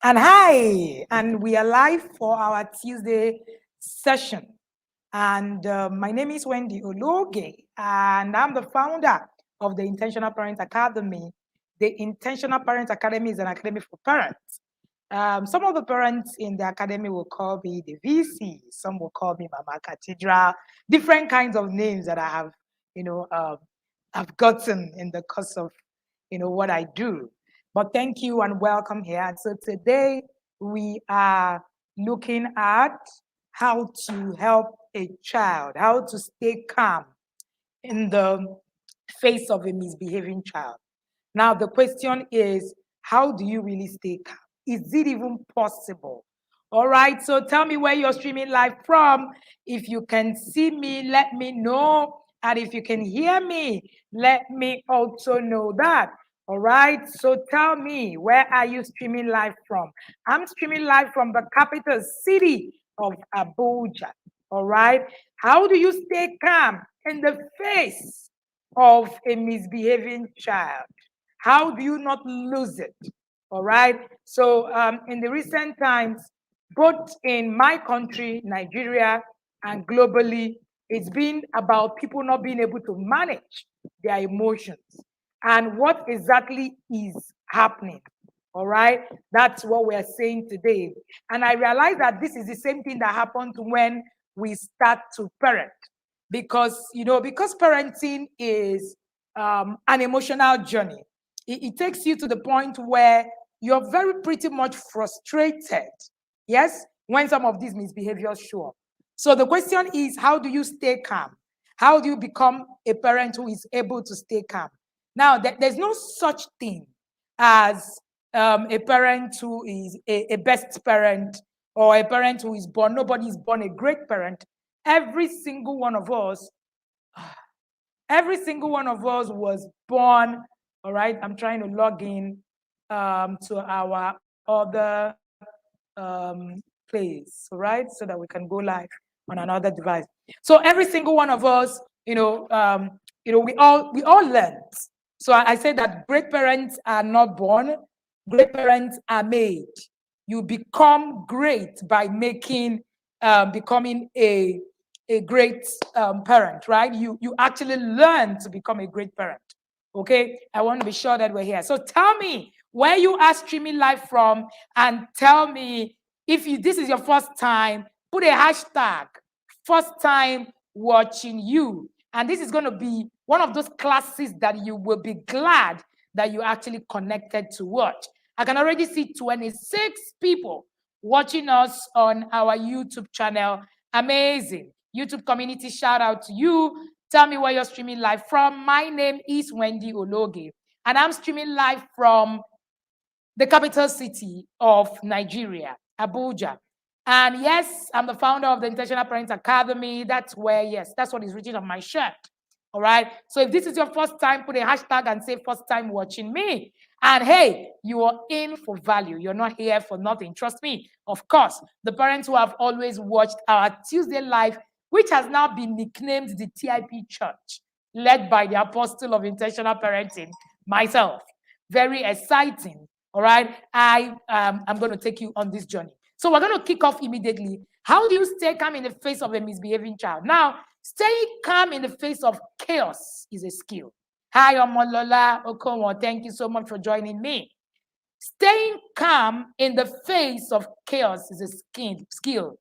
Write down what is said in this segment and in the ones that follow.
And hi, and we are live for our Tuesday session. And my name is Wendy Ologe, and I'm the founder of the Intentional Parent Academy. The Intentional Parent Academy is an academy for parents. Some of the parents in the academy will call me the VC. Some will call me Mama Cathedral. Different kinds of names that I have, I've gotten in the course of, what I do. But thank you and welcome here. And so today we are looking at how to help a child, how to stay calm in the face of a misbehaving child. Now, the question is, how do you really stay calm? Is it even possible? All right, so tell me where you're streaming live from. If you can see me, let me know. And if you can hear me, let me also know that. All right, so tell me, where are you streaming live from? I'm streaming live from the capital city of Abuja. All right, how do you stay calm in the face of a misbehaving child? How do you not lose it? All right. So in the recent times, both in my country, Nigeria, and globally, it's been about people not being able to manage their emotions. And what exactly is happening? All right. That's what we're saying today. And I realize that this is the same thing that happened when we start to parent. Because, because parenting is an emotional journey. It takes you to the point where you're very pretty much frustrated, yes, when some of these misbehaviors show up. So the question is, how do you stay calm? How do you become a parent who is able to stay calm? Now, there's no such thing as a parent who is a best parent or a parent who is born. Nobody is born a great parent. Every single one of us was born. All right, I'm trying to log in to our other place, all right, so that we can go live on another device. So every single one of us, we all learned. So I say that great parents are not born, great parents are made. You become great by becoming a great parent, right? You actually learn to become a great parent. Okay, I want to be sure that we're here. So tell me where you are streaming live from, and tell me if this is your first time. Put a hashtag, first time watching you. And this is going to be one of those classes that you will be glad that you actually connected to watch. I can already see 26 people watching us on our YouTube channel. Amazing. YouTube community, shout out to you. Tell me where you're streaming live from. My name is Wendy Ologe, and I'm streaming live from the capital city of Nigeria, Abuja. And yes, I'm the founder of the Intentional Parent Academy. That's what is written on my shirt. All right. So if this is your first time, put a hashtag and say first time watching me. And hey, you are in for value. You're not here for nothing. Trust me. Of course, the parents who have always watched our Tuesday live, which has now been nicknamed the TIP Church, led by the Apostle of Intentional Parenting, myself. Very exciting. All right. I'm going to take you on this journey. So we're going to kick off immediately. How do you stay calm in the face of a misbehaving child? Now, staying calm in the face of chaos is a skill. Hi, Omolola Okomo. Thank you so much for joining me. Staying calm in the face of chaos is a skill.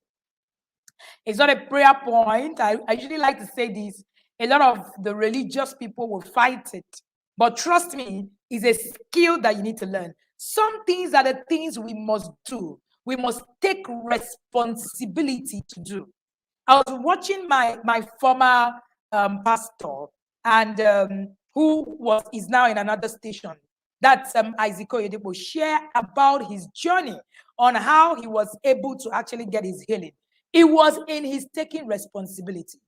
It's not a prayer point. I usually like to say this. A lot of the religious people will fight it. But trust me, it's a skill that you need to learn. Some things are the things we must do. We must take responsibility to do. I was watching my former pastor, and who is now in another station. That's Isaac Oyedepo, share about his journey on how he was able to actually get his healing. It was in his taking responsibility.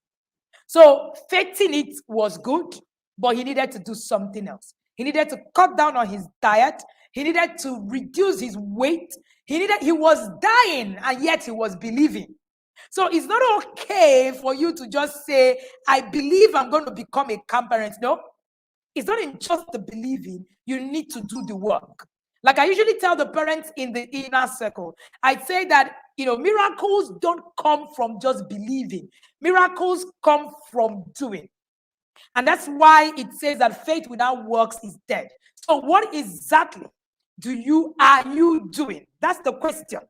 So faking it was good, but he needed to do something else. He needed to cut down on his diet. He needed to reduce his weight. He was dying, and yet he was believing. So it's not okay for you to just say, I believe I'm going to become a calm parent. No, it's not in just the believing. You need to do the work. Like I usually tell the parents in the inner circle, I say that, miracles don't come from just believing. Miracles come from doing. And that's why it says that faith without works is dead. So what exactly are you doing? That's the question.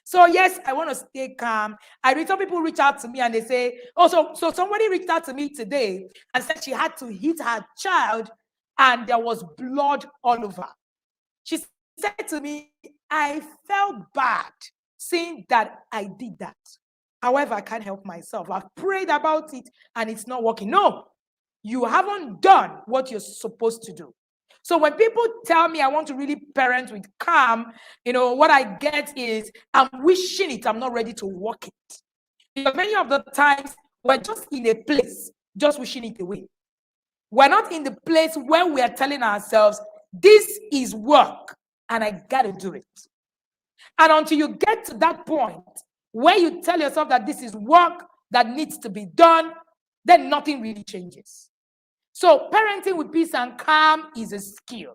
So yes, I want to stay calm. Some people reach out to me and they say, oh, so somebody reached out to me today and said she had to hit her child and there was blood all over. She said to me, I felt bad seeing that I did that. However, I can't help myself. I've prayed about it and it's not working. No, you haven't done what you're supposed to do. So when people tell me I want to really parent with calm, what I get is I'm wishing it, I'm not ready to walk it. Because many of the times we're just in a place, just wishing it away. We're not in the place where we are telling ourselves, this is work and I got to do it. And until you get to that point where you tell yourself that this is work that needs to be done, then nothing really changes. So parenting with peace and calm is a skill.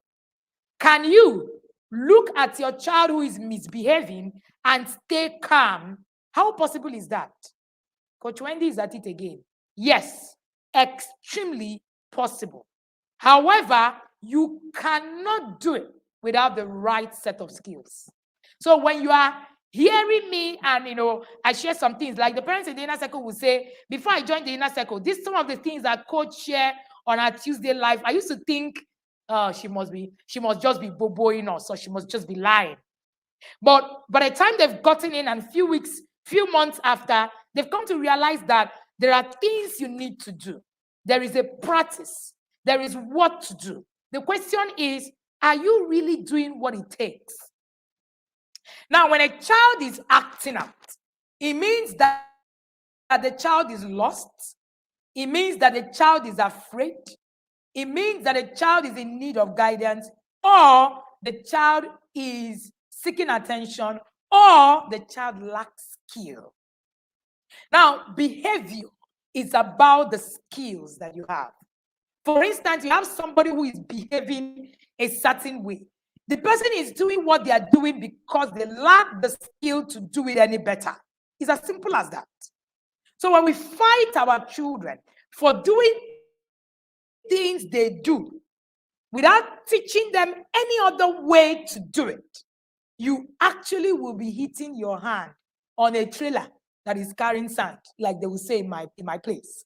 Can you look at your child who is misbehaving and stay calm? How possible is that? Coach Wendy is at it again. Yes, extremely possible. However, you cannot do it without the right set of skills. So when you are hearing me and, I share some things, like the parents in the inner circle will say, before I joined the inner circle, these some of the things that coach share on our Tuesday live. I used to think, she must just be boboing us, or she must just be lying. But by the time they've gotten in and few months after, they've come to realize that there are things you need to do. There is a practice. There is what to do. The question is, are you really doing what it takes? Now, when a child is acting out, it means that the child is lost. It means that the child is afraid. It means that the child is in need of guidance, or the child is seeking attention, or the child lacks skill. Now, behavior is about the skills that you have. For instance, you have somebody who is behaving a certain way. The person is doing what they are doing because they lack the skill to do it any better. It's as simple as that. So when we fight our children for doing things they do without teaching them any other way to do it, you actually will be hitting your hand on a trailer that is carrying sand, like they will say in my place.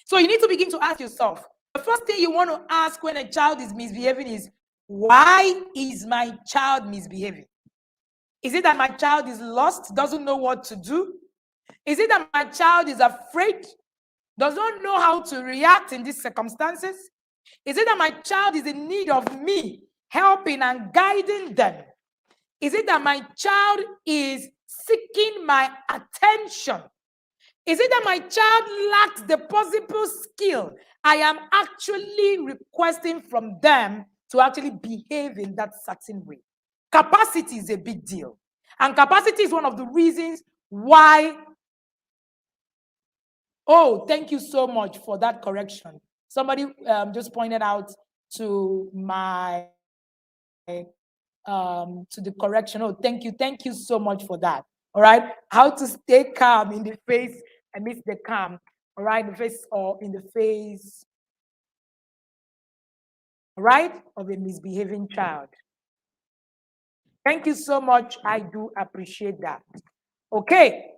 So you need to begin to ask yourself, the first thing you want to ask when a child is misbehaving is, why is my child misbehaving? Is it that my child is lost, doesn't know what to do? Is it that my child is afraid, does not know how to react in these circumstances? Is it that my child is in need of me helping and guiding them? Is it that my child is seeking my attention? Is it that my child lacks the possible skill I am actually requesting from them to actually behave in that certain way? Capacity is a big deal. And capacity is one of the reasons why. Oh, thank you so much for that correction. Somebody just pointed out to my to the correction. Oh, thank you so much for that. All right, how to stay calm in the face amidst the calm. All right, the face or in the face, right, of a misbehaving child. Thank you so much. I do appreciate that. Okay.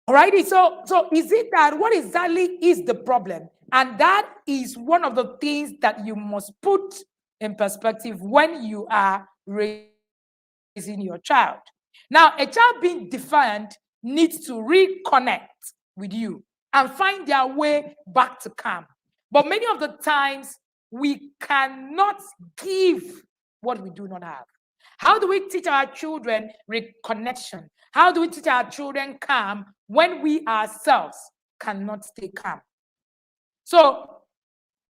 Alrighty, so is it that what exactly is the problem? And that is one of the things that you must put in perspective when you are raising your child. Now, a child being defiant needs to reconnect with you and find their way back to calm. But many of the times, we cannot give what we do not have. How do we teach our children reconnection? How do we teach our children calm when we ourselves cannot stay calm? So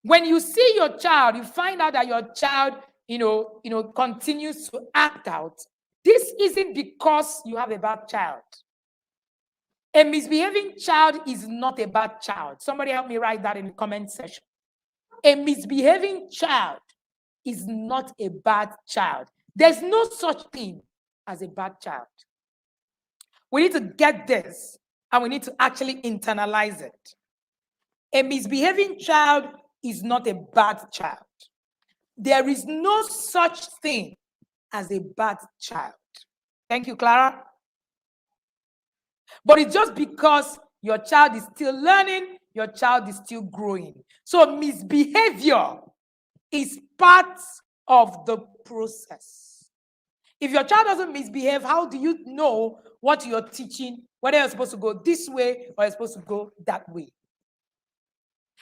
when you see your child, you find out that your child, continues to act out. This isn't because you have a bad child. A misbehaving child is not a bad child. Somebody help me write that in the comment section. A misbehaving child is not a bad child. There's no such thing as a bad child. We need to get this, and we need to actually internalize it. A misbehaving child is not a bad child. There is no such thing as a bad child. Thank you, Clara. But it's just because your child is still learning, your child is still growing. So misbehavior is part of the process. If your child doesn't misbehave, how do you know what you're teaching, whether you're supposed to go this way or you're supposed to go that way?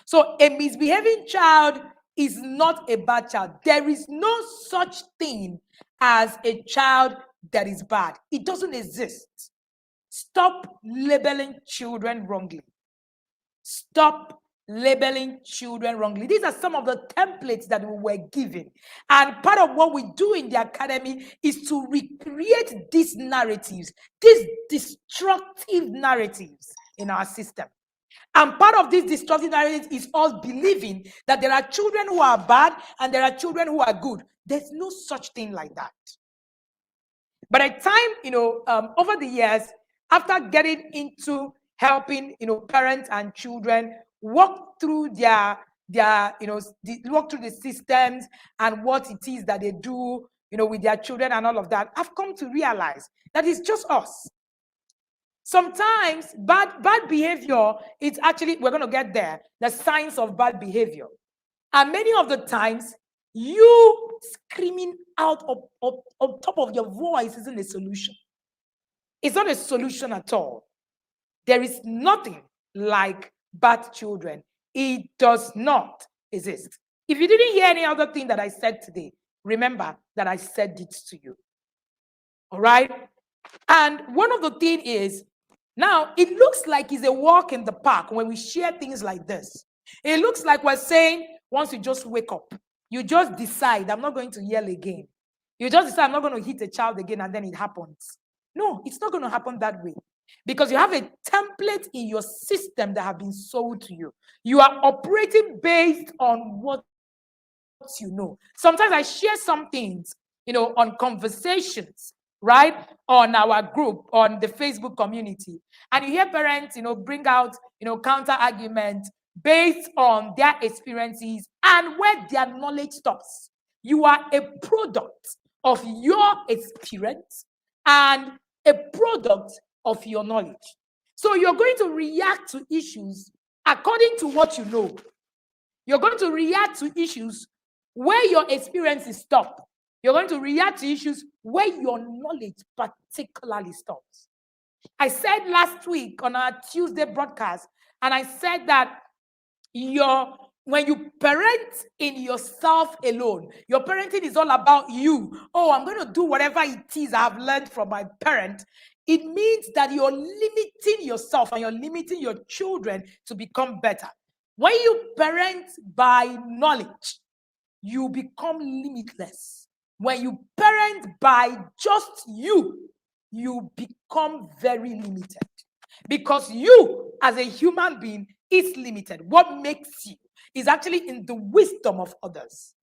So a misbehaving child is not a bad child. There is no such thing as a child that is bad. It doesn't exist. Stop labeling children wrongly. Stop labeling children wrongly. These are some of the templates that we were given. And part of what we do in the academy is to recreate these narratives, these destructive narratives in our system. And part of this destructive narrative is us believing that there are children who are bad and there are children who are good. There's no such thing like that. But at time, over the years, after getting into helping, parents and children walk through walk through the systems and what it is that they do, with their children and all of that, I've come to realize that it's just us. Sometimes bad behavior, it's actually, we're going to get there, the signs of bad behavior. And many of the times, you screaming out on top of your voice isn't a solution. It's not a solution at all. There is nothing like bad children. It does not exist. If you didn't hear any other thing that I said today, remember that I said it to you. All right? And one of the things is, now, it looks like it's a walk in the park when we share things like this. It looks like we're saying, once you just wake up, you just decide, I'm not going to yell again. You just decide, I'm not going to hit a child again, and then it happens. No, it's not going to happen that way. Because you have a template in your system that have been sold to you. You are operating based on what you know. Sometimes I share some things, on conversations, right, on our group, on the Facebook community. And you hear parents, bring out, counter arguments based on their experiences and where their knowledge stops. You are a product of your experience and a product of your knowledge. So you're going to react to issues according to what you know. You're going to react to issues where your experiences stop. You're going to react to issues where your knowledge particularly stops. I said last week on our Tuesday broadcast, and I said that when you parent in yourself alone, your parenting is all about you. Oh, I'm going to do whatever it is I've learned from my parent. It means that you're limiting yourself and you're limiting your children to become better. When you parent by knowledge, you become limitless. When you parent by just you, you become very limited. Because you, as a human being, is limited. What makes you is actually in the wisdom of others.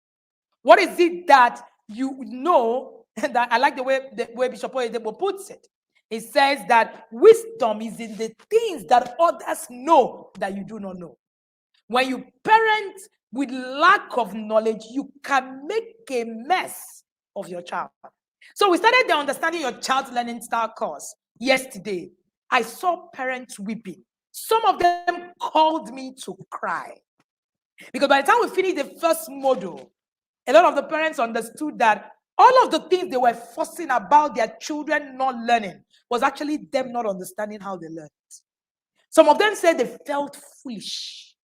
What is it that you know? And I like the way Bishop Oyedepo puts it. It says that wisdom is in the things that others know that you do not know. When you parent with lack of knowledge, you can make a mess of your child. So we started the Understanding Your Child's Learning Style course yesterday. I saw parents weeping. Some of them called me to cry. Because by the time we finished the first module, a lot of the parents understood that all of the things they were fussing about their children not learning was actually them not understanding how they learned. Some of them said they felt foolish.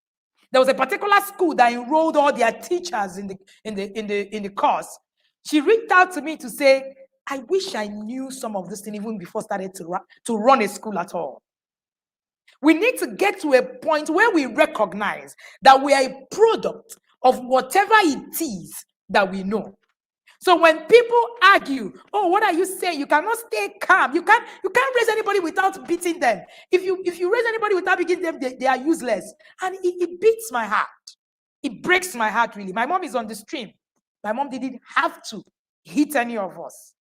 There was a particular school that enrolled all their teachers in the course. She reached out to me to say, I wish I knew some of this thing even before I started to run a school at all. We need to get to a point where we recognize that we are a product of whatever it is that we know. So when people argue, oh, what are you saying? You cannot stay calm. You can't raise anybody without beating them. If you raise anybody without beating them, they are useless. And it beats my heart. It breaks my heart, really. My mom is on the stream. My mom didn't have to hit any of us.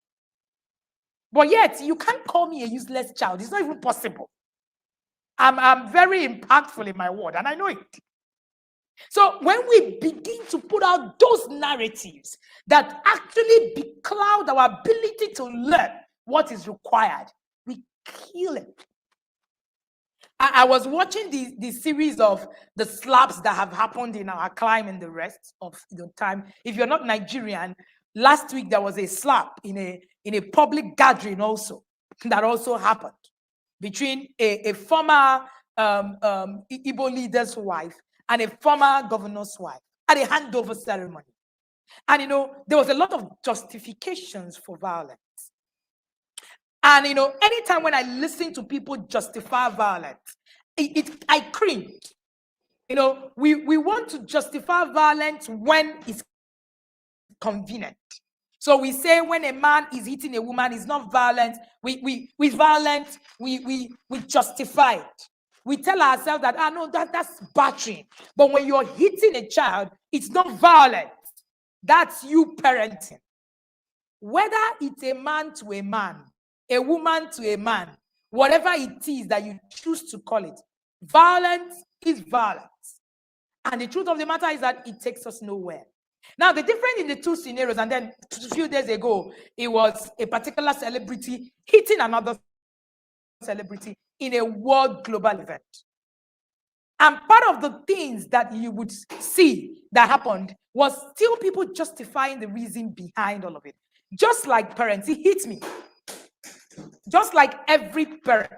But yet, you can't call me a useless child. It's not even possible. I'm very impactful in my word, and I know it. So when we begin to put out those narratives that actually becloud our ability to learn what is required, we kill it. I was watching the series of the slaps that have happened in our climb and the rest of the time. If you're not Nigerian, last week there was a slap in a public gathering also that also happened between a former Igbo leader's wife and a former governor's wife at a handover ceremony. And there was a lot of justifications for violence. And anytime when I listen to people justify violence, I cringe. We want to justify violence when it's convenient. So we say when a man is hitting a woman, it's not violent. We violent, we justify it. We tell ourselves that no, that's battering. But when you're hitting a child, it's not violent. That's you parenting. Whether it's a man to a man, a woman to a man, whatever it is that you choose to call it, violence is violence. And the truth of the matter is that it takes us nowhere. Now, the difference in the two scenarios, and then a few days ago, it was a particular celebrity hitting another celebrity in a world global event. And part of the things that you would see that happened was still people justifying the reason behind all of it. Just like parents, he hit me. Just like every parent,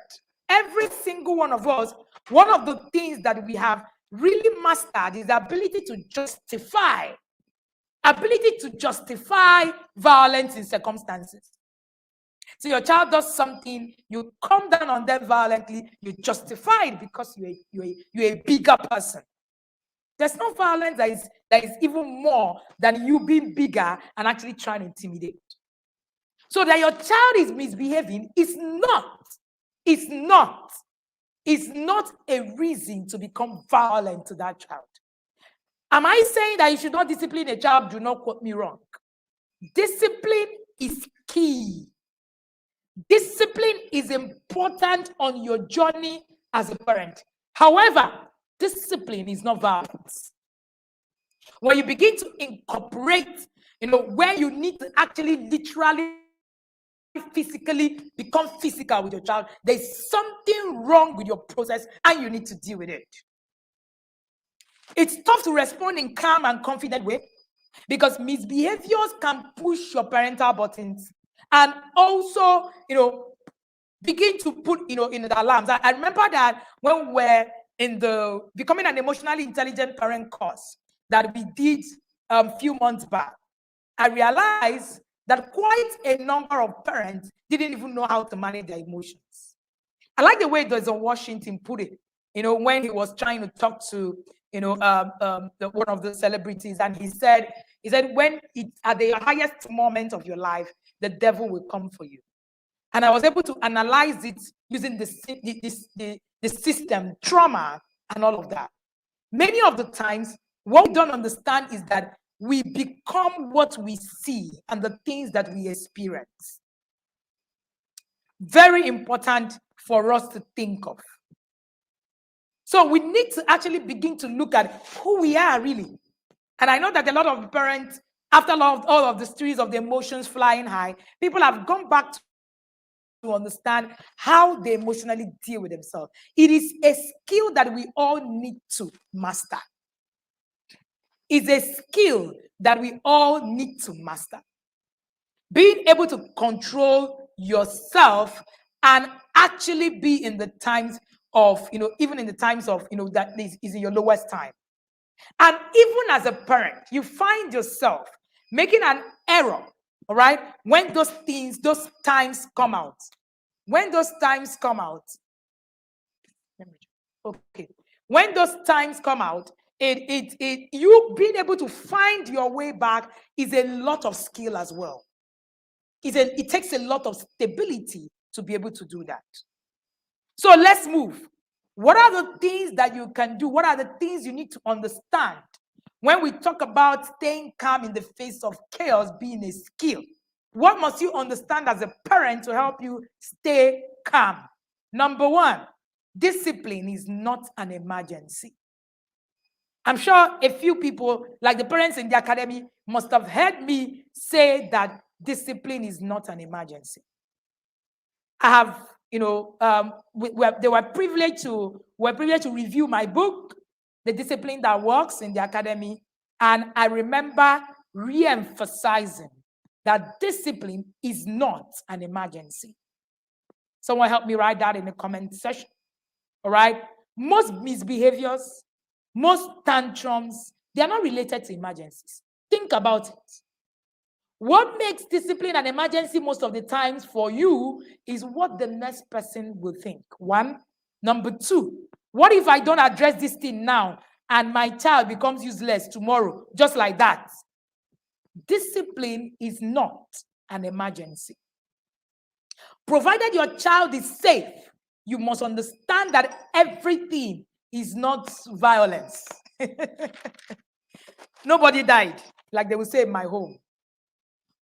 every single one of us, one of the things that we have really mastered is the ability to justify violence in circumstances. So your child does something, you come down on them violently, you justify it because you're a bigger person. There's no violence that is even more than you being bigger and actually trying to intimidate. So that your child is misbehaving is not a reason to become violent to that child. Am I saying that you should not discipline a child? Do not quote me wrong. Discipline is key. Discipline is important on your journey as a parent. However, discipline is not violence. When you begin to incorporate, where you need to actually literally physically become physical with your child, there's something wrong with your process and you need to deal with it. It's tough to respond in calm and confident way because misbehaviors can push your parental buttons and also, begin to put, in the alarms. I remember that when we're in the Becoming an Emotionally Intelligent Parent course that we did a few months back, I realized that quite a number of parents didn't even know how to manage their emotions. I like the way Denzel Washington put it, when he was trying to talk to, one of the celebrities, and he said, when it's at the highest moment of your life, the devil will come for you. And I was able to analyze it using the system, trauma, and all of that. Many of the times, what we don't understand is that we become what we see and the things that we experience. Very important for us to think of. So we need to actually begin to look at who we are really. And I know that a lot of parents, after all of the stories of the emotions flying high, people have gone back to understand how they emotionally deal with themselves. It is a skill that we all need to master. It's a skill that we all need to master. Being able to control yourself and actually be in the times of, even in the times of, that is in your lowest time. And even as a parent, you find yourself making an error, all right? When those times come out. When those times come out, okay. When those times come out, you being able to find your way back is a lot of skill as well. It takes a lot of stability to be able to do that. So let's move. What are the things that you can do? What are the things you need to understand when we talk about staying calm in the face of chaos being a skill, what must you understand as a parent to help you stay calm? Number one, discipline is not an emergency. I'm sure a few people, like the parents in the academy, must have heard me say that discipline is not an emergency. I have, they were privileged to review my book, The Discipline That Works, in the academy, and I remember re-emphasizing that discipline is not an emergency. Someone help me write that in the comment section. All right. Most misbehaviors, most tantrums, they are not related to emergencies. Think about it. What makes discipline an emergency most of the times for you is what the next person will think. One. Number two, what if I don't address this thing now and my child becomes useless tomorrow, just like that? Discipline is not an emergency. Provided your child is safe, you must understand that everything is not violence. Nobody died, like they will say in my home.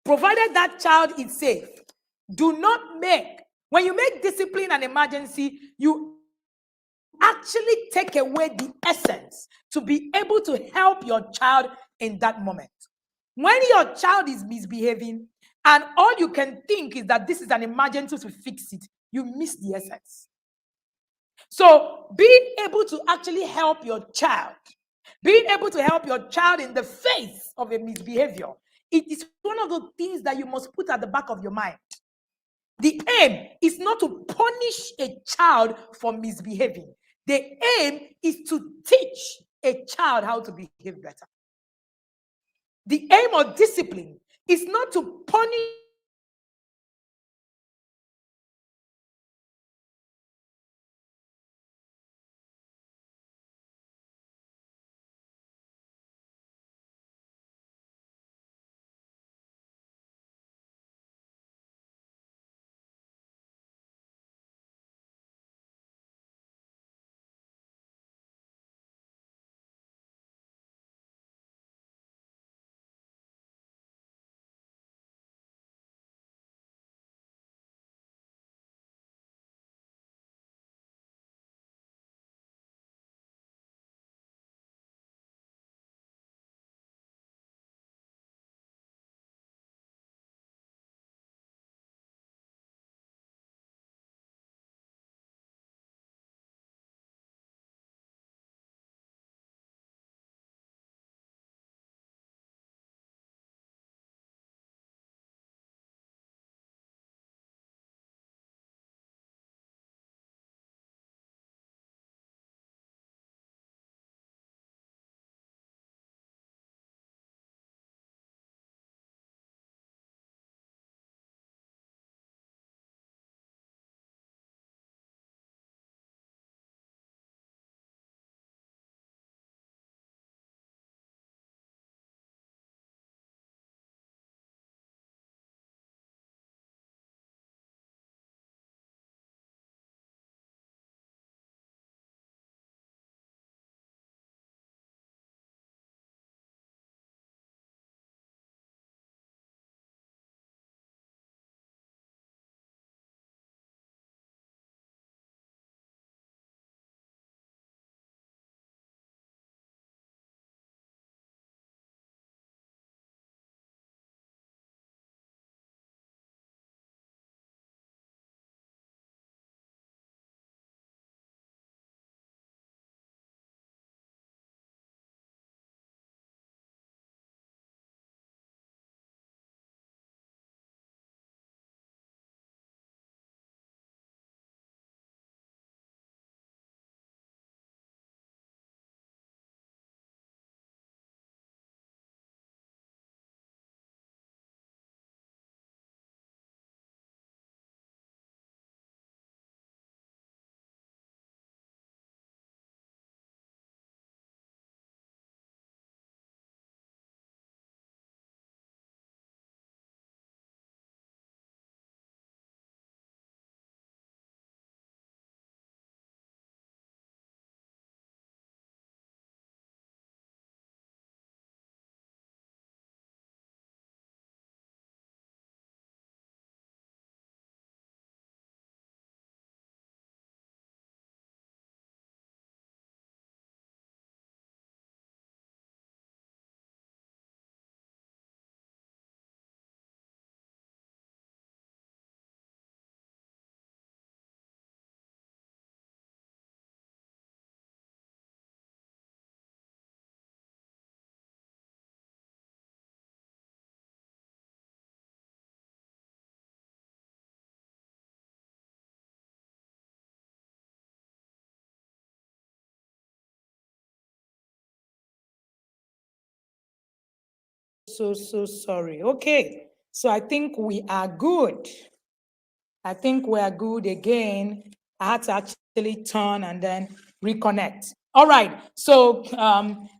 Provided that child is safe, when you make discipline an emergency, you actually take away the essence to be able to help your child in that moment. When your child is misbehaving and all you can think is that this is an emergency to fix it, you miss the essence. So being able to actually help your child, being able to help your child in the face of a misbehavior, it is one of the things that you must put at the back of your mind. The aim is not to punish a child for misbehaving. The aim is to teach a child how to behave better. The aim of discipline is not to punish sorry. Okay. So I think we are good. I think we are good again. I had to actually turn and then reconnect. All right. So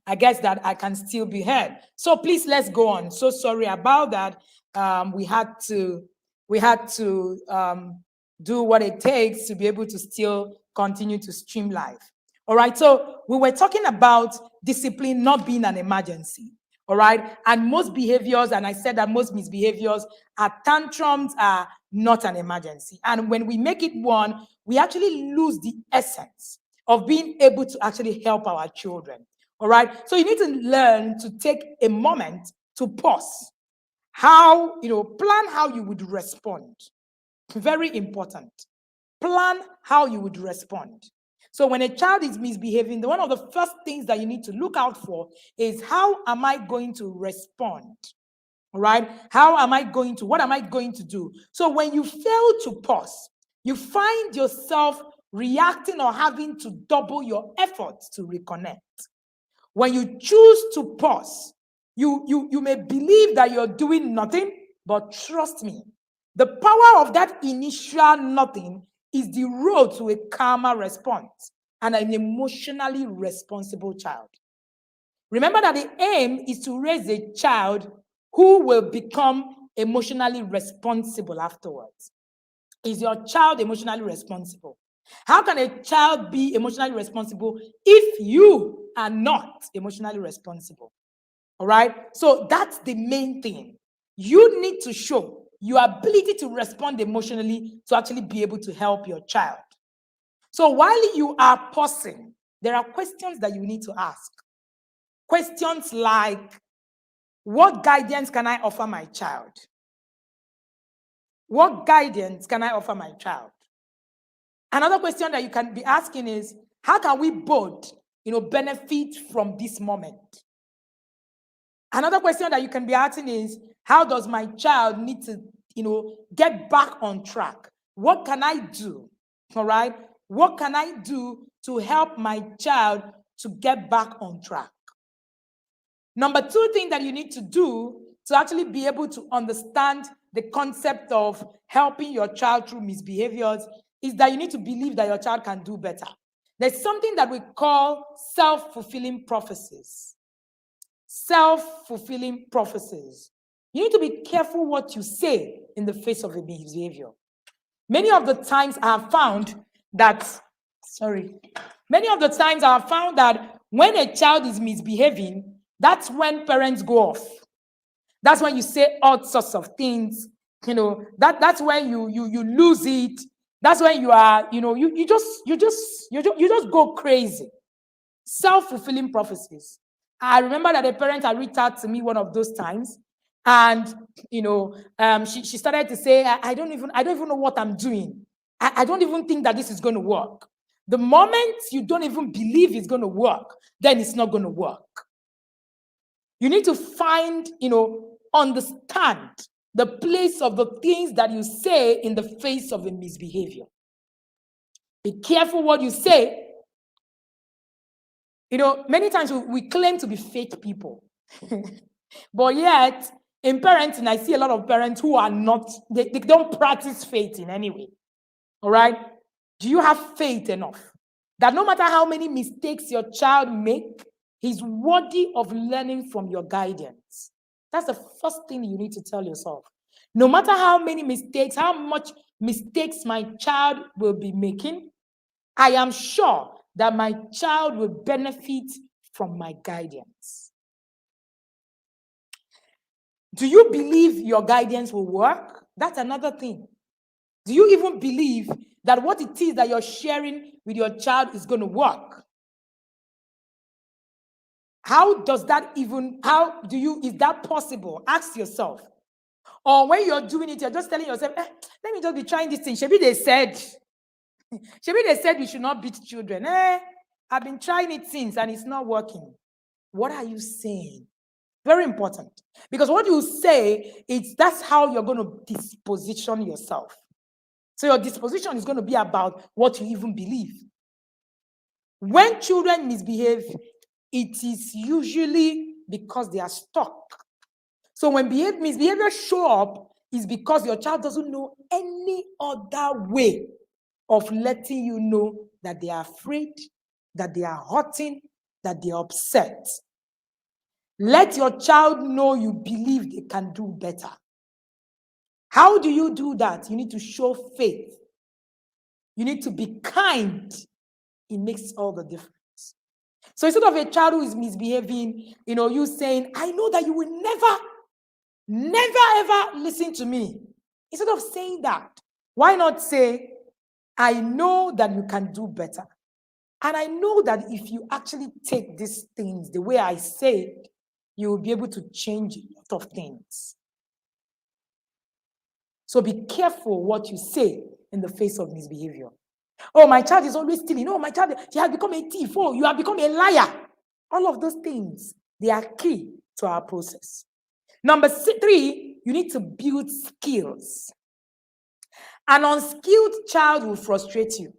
I guess that I can still be heard. So please let's go on. So sorry about that. We had to do what it takes to be able to still continue to stream live. All right. So we were talking about discipline not being an emergency. All right. And most behaviors, and I said that most misbehaviors are tantrums, are not an emergency. And when we make it one, we actually lose the essence of being able to actually help our children. All right. So you need to learn to take a moment to pause. Plan how you would respond. Very important. Plan how you would respond. So when a child is misbehaving, one of the first things that you need to look out for is, how am I going to respond? All right? What am I going to do? So when you fail to pause, you find yourself reacting or having to double your efforts to reconnect. When you choose to pause, you may believe that you're doing nothing, but trust me, the power of that initial nothing is the road to a calmer response and an emotionally responsible child. Remember that the aim is to raise a child who will become emotionally responsible afterwards. Is your child emotionally responsible? How can a child be emotionally responsible if you are not emotionally responsible? All right? So that's the main thing. You need to show your ability to respond emotionally to actually be able to help your child. So while you are pausing, there are questions that you need to ask. Questions like, what guidance can I offer my child? What guidance can I offer my child? Another question that you can be asking is, how can we both, benefit from this moment? Another question that you can be asking is, how does my child need to, get back on track? What can I do? All right? What can I do to help my child to get back on track? Number two thing that you need to do to actually be able to understand the concept of helping your child through misbehaviors is that you need to believe that your child can do better. There's something that we call self-fulfilling prophecies. Self-fulfilling prophecies. You need to be careful what you say in the face of a misbehavior. Many of the times I have found that when a child is misbehaving, that's when parents go off. That's when you say all sorts of things. That's when you lose it. That's when you are, you just go crazy. Self-fulfilling prophecies. I remember that a parent had reached out to me one of those times, and she started to say, I don't even know what I'm doing. I don't even think that this is going to work. The moment you don't even believe it's going to work, then it's not going to work. You need to understand the place of the things that you say in the face of a misbehavior. Be careful what you say. Many times we claim to be faith people. But yet, in parenting, I see a lot of parents who are not, they don't practice faith in any way. All right? Do you have faith enough that no matter how many mistakes your child make, he's worthy of learning from your guidance? That's the first thing you need to tell yourself. No matter how many mistakes, how much mistakes my child will be making, I am sure that my child will benefit from my guidance. Do you believe your guidance will work? That's another thing. Do you even believe that what it is that you're sharing with your child is going to work? Is that possible? Ask yourself. Or when you're doing it, you're just telling yourself, let me just be trying this thing. Maybe they said we should not beat children. I've been trying it since and it's not working. What are you saying? Very important. Because what you say, that's how you're going to disposition yourself. So your disposition is going to be about what you even believe. When children misbehave, it is usually because they are stuck. So when misbehavior show up, is because your child doesn't know any other way of letting you know that they are afraid, that they are hurting, that they are upset. Let your child know you believe they can do better. How do you do that? You need to show faith. You need to be kind. It makes all the difference. So instead of a child who is misbehaving, you saying, I know that you will never ever listen to me. Instead of saying that, why not say, I know that you can do better. And I know that if you actually take these things the way I say, you will be able to change a lot of things. So be careful what you say in the face of misbehavior. Oh, my child is always stealing. Oh, my child, she has become a thief. Oh, you have become a liar. All of those things, they are key to our process. Number 3, you need to build skills. An unskilled child will frustrate you.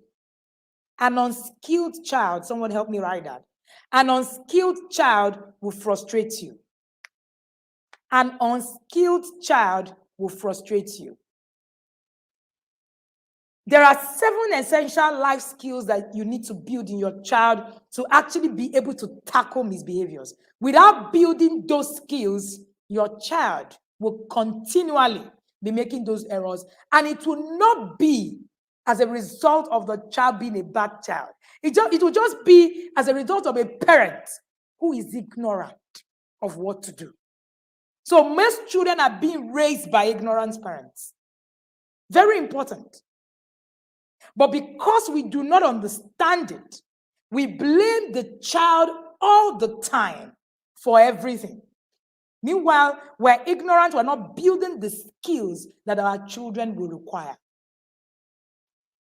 An unskilled child, someone help me write that. An unskilled child will frustrate you. An unskilled child will frustrate you. There are 7 essential life skills that you need to build in your child to actually be able to tackle misbehaviors. Without building those skills, your child will continually be making those errors, and it will not be as a result of the child being a bad child. It will just be as a result of a parent who is ignorant of what to do. So most children are being raised by ignorant parents. Very important. But because we do not understand it, we blame the child all the time for everything. Meanwhile, we're ignorant, we're not building the skills that our children will require.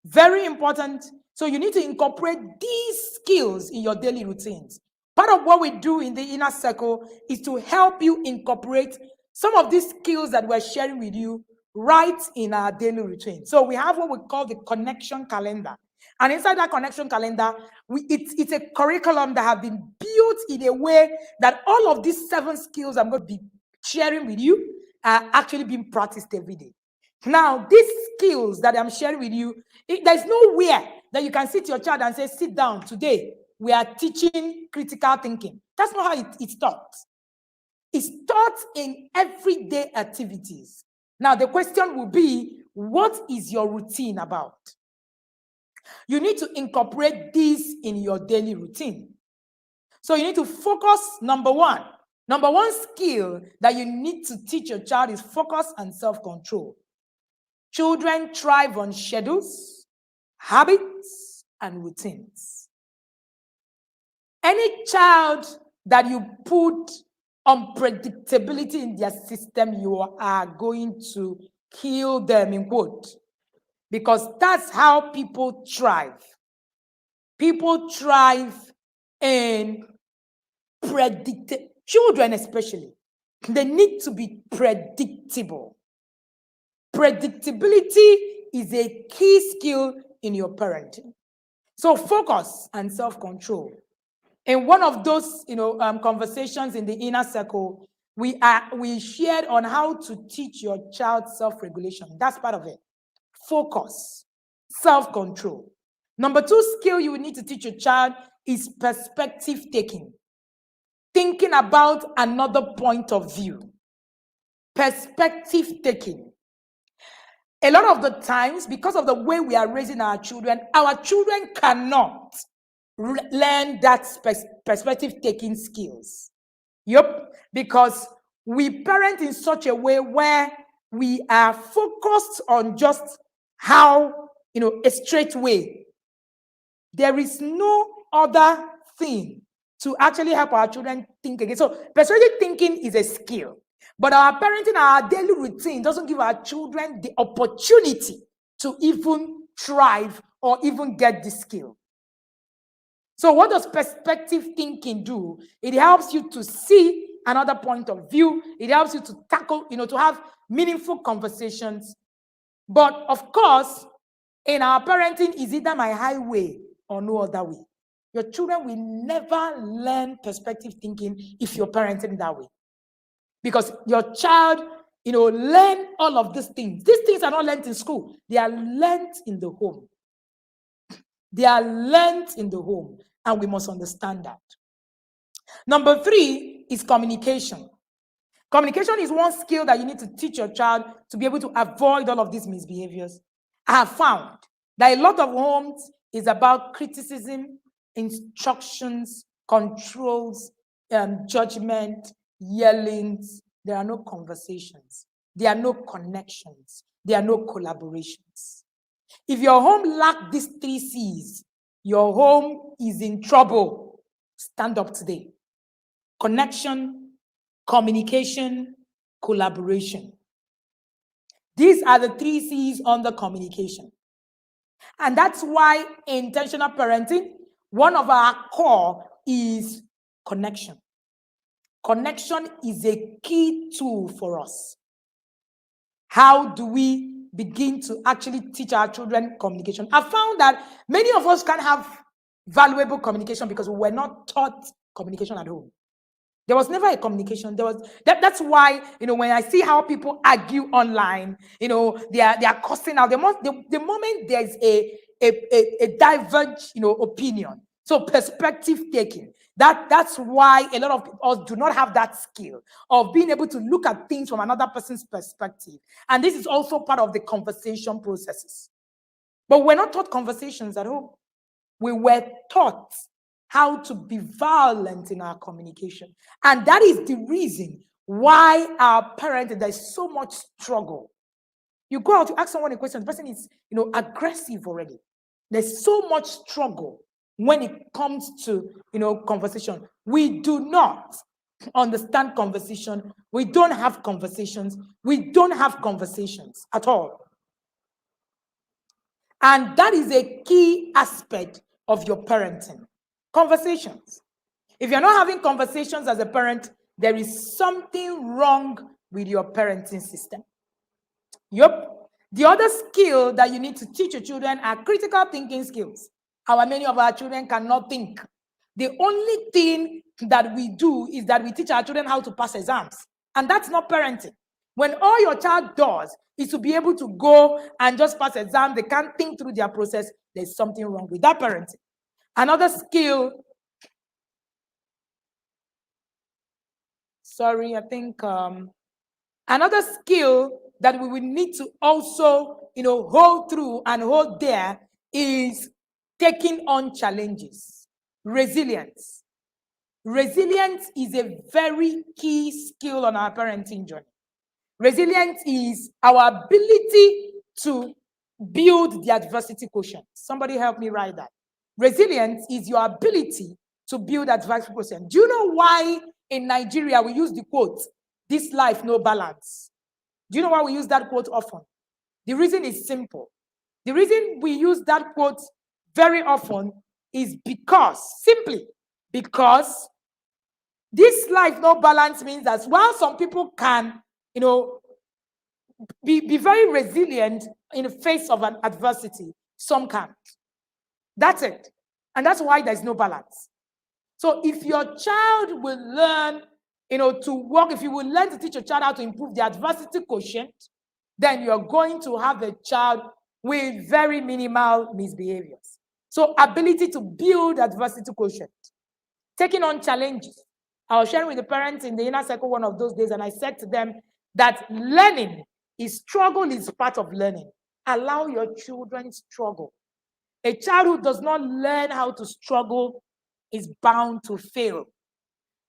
Very important. So you need to incorporate these skills in your daily routines. Part of what we do in the inner circle is to help you incorporate some of these skills that we're sharing with you right in our daily routine. So we have what we call the connection calendar. And inside that connection calendar, it's a curriculum that have been built in a way that all of these 7 skills I'm going to be sharing with you are actually being practiced every day. Now, these skills that I'm sharing with you, there's nowhere that you can sit your child and say, sit down, today we are teaching critical thinking. That's not how it's taught. It's taught in everyday activities. Now, the question will be, what is your routine about? You need to incorporate these in your daily routine. So you need to focus, number one skill that you need to teach your child is focus and self-control. Children thrive on schedules, habits, and routines. Any child that you put unpredictability in their system, you are going to kill them, in quote, because that's how people thrive. People thrive in predictable. Children especially, they need to be predictable. Predictability is a key skill in your parenting. So focus and self-control. In one of those, conversations in the inner circle, we shared on how to teach your child self-regulation. That's part of it. Focus, self-control. Number 2 skill you will need to teach your child is perspective taking. Thinking about another point of view. Perspective taking. A lot of the times, because of the way we are raising our children cannot learn that perspective-taking skills. Yep, because we parent in such a way where we are focused on just how, a straight way. There is no other thing to actually help our children think again. So perspective thinking is a skill. But our parenting, our daily routine doesn't give our children the opportunity to even thrive or even get this skill. So what does perspective thinking do? It helps you to see another point of view. It helps you to tackle, to have meaningful conversations. But of course, in our parenting, is either my highway or no other way. Your children will never learn perspective thinking if you're parenting that way. Because your child, learn all of these things. These things are not learned in school. They are learned in the home. They are learned in the home, and we must understand that. Number 3 is communication. Communication is one skill that you need to teach your child to be able to avoid all of these misbehaviors. I have found that a lot of homes is about criticism, instructions, controls, judgment, yellings. There are no conversations. There are no connections. There are no collaborations. If your home lacks these 3 C's, your home is in trouble. Stand up today. Connection, communication, collaboration. These are the 3 C's under communication. And that's why intentional parenting, one of our core is connection. Connection is a key tool for us. How do we begin to actually teach our children communication? I found that many of us can have valuable communication because we were not taught communication at home. There was never a communication. That's why, when I see how people argue online, they are cussing out. The moment there's a diverge, opinion, so perspective taking, that's why a lot of us do not have that skill of being able to look at things from another person's perspective. And this is also part of the conversation processes. But we're not taught conversations at home. We were taught how to be violent in our communication. And that is the reason why our parents, there's so much struggle. You go out to ask someone a question, the person is, aggressive already. There's so much struggle when it comes to, conversation. We do not understand conversation. We don't have conversations. We don't have conversations at all. And that is a key aspect of your parenting. Conversations. If you're not having conversations as a parent, there is something wrong with your parenting system. Yep. The other skill that you need to teach your children are critical thinking skills. How many of our children cannot think? The only thing that we do is that we teach our children how to pass exams. And that's not parenting. When all your child does is to be able to go and just pass exams, they can't think through their process, there's something wrong with that parenting. Another skill, another skill that we will need to also, hold through and hold there is taking on challenges. Resilience. Resilience is a very key skill on our parenting journey. Resilience is our ability to build the adversity quotient. Somebody help me write that. Resilience is your ability to build adversity quotient. Do you know why in Nigeria we use the quote, "This life, no balance"? Do you know why we use that quote often? The reason is simple. The reason we use that quote very often is simply because this life, no balance means that while some people can, be very resilient in the face of an adversity, some can't. That's it. And that's why there's no balance. So if your child will learn, to work, if you will learn to teach your child how to improve the adversity quotient, then you're going to have a child with very minimal misbehaviors. So ability to build adversity quotient. Taking on challenges. I was sharing with the parents in the inner circle one of those days, and I said to them that struggle is part of learning. Allow your children struggle. A child who does not learn how to struggle is bound to fail.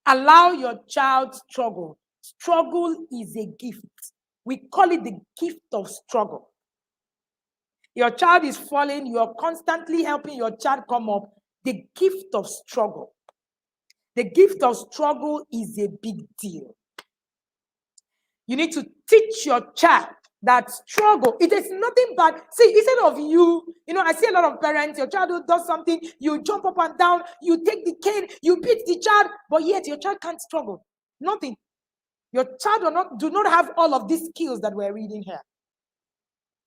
Allow your child struggle. Struggle is a gift. We call it the gift of struggle. Your child is falling, you are constantly helping your child come up. The gift of struggle. The gift of struggle is a big deal. You need to teach your child that struggle, it is nothing bad. See, instead of you, I see a lot of parents, your child who does something, you jump up and down, you take the cane, you beat the child, but yet your child can't struggle. Nothing. Your child do not have all of these skills that we're reading here.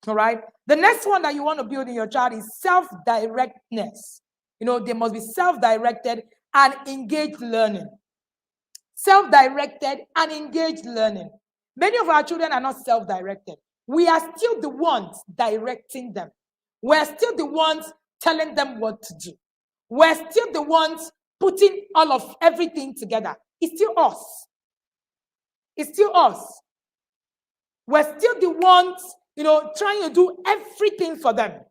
All right. The next one that you want to build in your child is self-directedness. They must be self-directed and engaged learning. self-directed, and engaged learning. Many of our children are not self-directed. We are still the ones directing them. We're still the ones telling them what to do. We're still the ones putting all of everything together. It's still us. It's still us. We're still the ones, trying to do everything for them.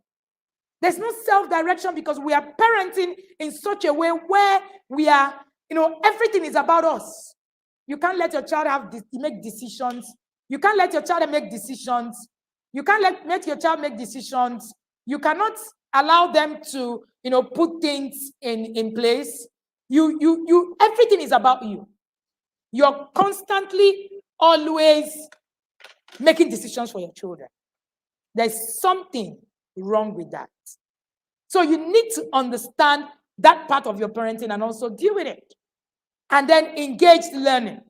There's no self-direction because we are parenting in such a way where we are, everything is about us. You can't let your child make decisions. You can't let your child make decisions. You can't let your child make decisions. You cannot allow them to, put things in place. Everything is about you. You're constantly always making decisions for your children. There's something wrong with that. So you need to understand that part of your parenting and also deal with it. And then engaged learning.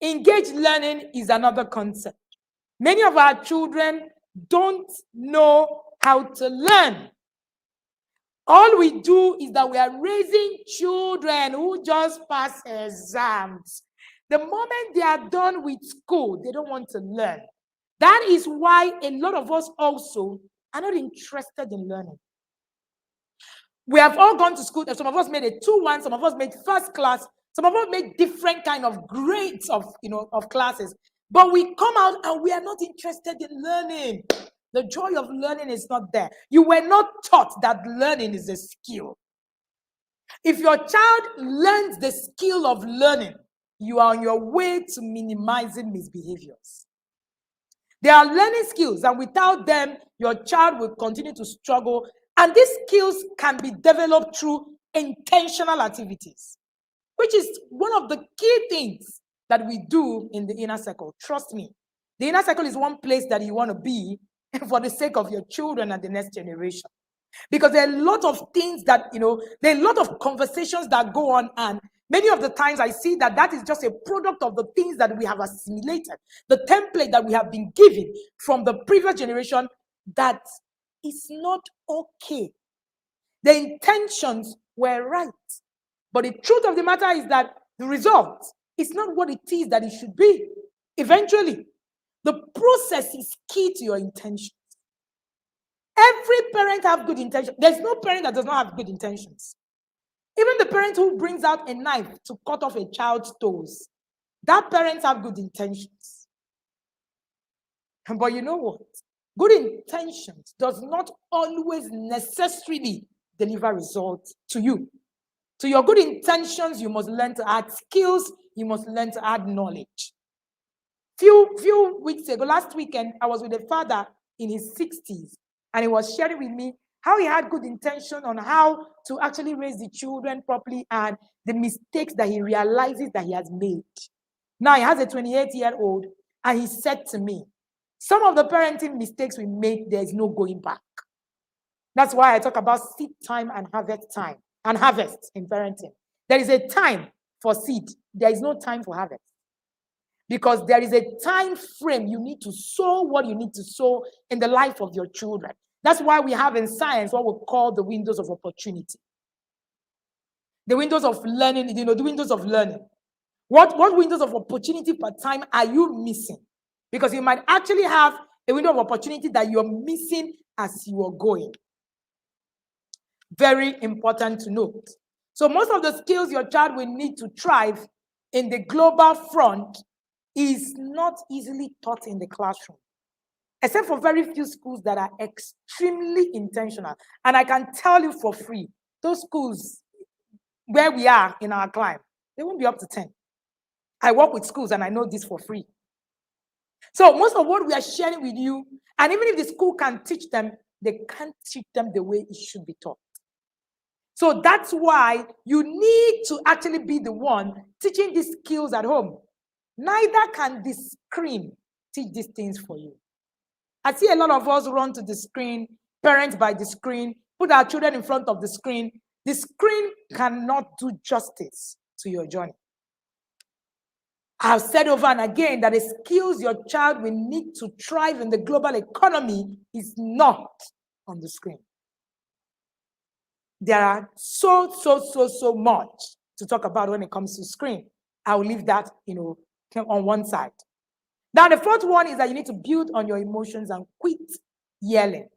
Engaged learning is another concept. Many of our children don't know how to learn. All we do is that we are raising children who just pass exams. The moment they are done with school, they don't want to learn. That is why a lot of us also are not interested in learning. We have all gone to school. Some of us made a 2-1, some of us made first class, some of us made different kind of grades of classes. But we come out and we are not interested in learning. The joy of learning is not there. You were not taught that learning is a skill. If your child learns the skill of learning, you are on your way to minimizing misbehaviors. There are learning skills, and without them, your child will continue to struggle. And these skills can be developed through intentional activities, which is one of the key things that we do in the inner circle. Trust me, the inner circle is one place that you want to be for the sake of your children and the next generation. Because there are a lot of things that, there are a lot of conversations that go on, and many of the times I see that is just a product of the things that we have assimilated, the template that we have been given from the previous generation that is not okay. The intentions were right. But the truth of the matter is that the result is not what it is that it should be. Eventually, the process is key to your intentions. Every parent has good intentions. There's no parent that does not have good intentions. Even the parent who brings out a knife to cut off a child's toes, that parent have good intentions. But you know what? Good intentions does not always necessarily deliver results to you. To your good intentions, you must learn to add skills. You must learn to add knowledge. Few weeks ago, last weekend, I was with a father in his 60s, and he was sharing with me how he had good intention on how to actually raise the children properly and the mistakes that he realizes that he has made. Now he has a 28-year-old, and he said to me, some of the parenting mistakes we make, there's no going back. That's why I talk about seed time and harvest in parenting. There is a time for seed. There is no time for harvest. Because there is a time frame you need to sow what you need to sow in the life of your children. That's why we have in science what we call the windows of opportunity. The windows of learning, the windows of learning. What windows of opportunity per time are you missing? Because you might actually have a window of opportunity that you're missing as you are going. Very important to note. So most of the skills your child will need to thrive in the global front is not easily taught in the classroom, except for very few schools that are extremely intentional. And I can tell you for free, those schools where we are in our climb, they won't be up to 10. I work with schools and I know this for free. So most of what we are sharing with you, and even if the school can teach them, they can't teach them the way it should be taught. So that's why you need to actually be the one teaching these skills at home. Neither can the screen teach these things for you. I see a lot of us run to the screen, parents by the screen, put our children in front of the screen. The screen cannot do justice to your journey. I've said over and again that the skills your child will need to thrive in the global economy is not on the screen. There are so much to talk about when it comes to screen. I'll leave that, on one side. Now, the fourth one is that you need to build on your emotions and quit yelling.